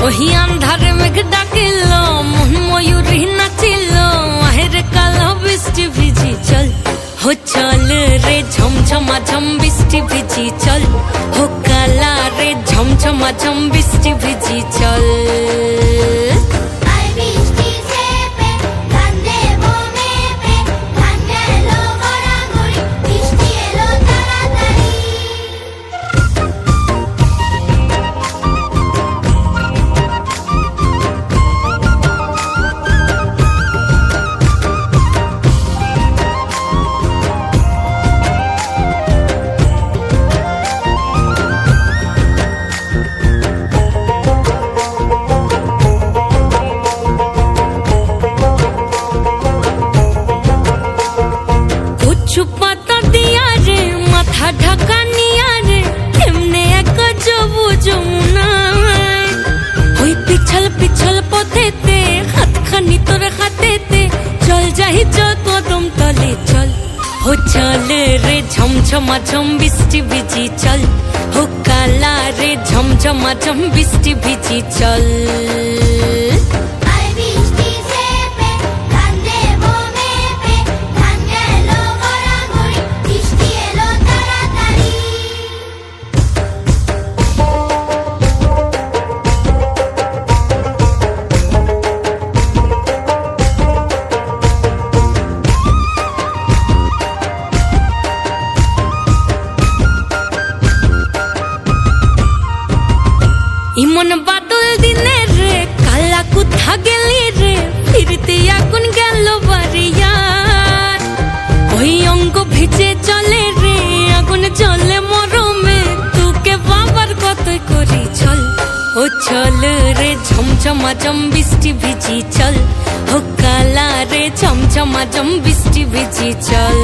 ওহি আন্ধারে মেঘ ডাকিল, মন ময়ূরী নাচিল, আহের কালো বৃষ্টি ভিজি চল, হো চল রে ঝমঝমা ঝম বৃষ্টি ভিজি চল, হো কালা রে ঝমঝমা ঝম বৃষ্টি ভিজি চল। পাতা দিয়া রে মাথা ঢাকা নিয়া রে কেমনে এক যাবো যমুনায়, ওই পিছল পিছল পথেতে হাতখানি তোর হাতেতে চল যাই চল কদম তলে চল, হো চল রে ঝমঝমা ঝম বৃষ্টি ভিজি চল, হো কালা রে ঝমঝমা ঝম বৃষ্টি ভিজি চল। ইমন বাদল দিনে রে কালা কোথা গেলি রে, ফিরতে এখন গেল বাড়িয়ার, ওই অঙ্গ ভিজে চলে রে আগুন চলে মরমে, তোকে বাবার কতই করি চল, ও চল রে ঝমঝমা ঝম বৃষ্টি ভিজি চল, ও কালা রে ঝমঝমা ঝম বৃষ্টি ভিজি চল।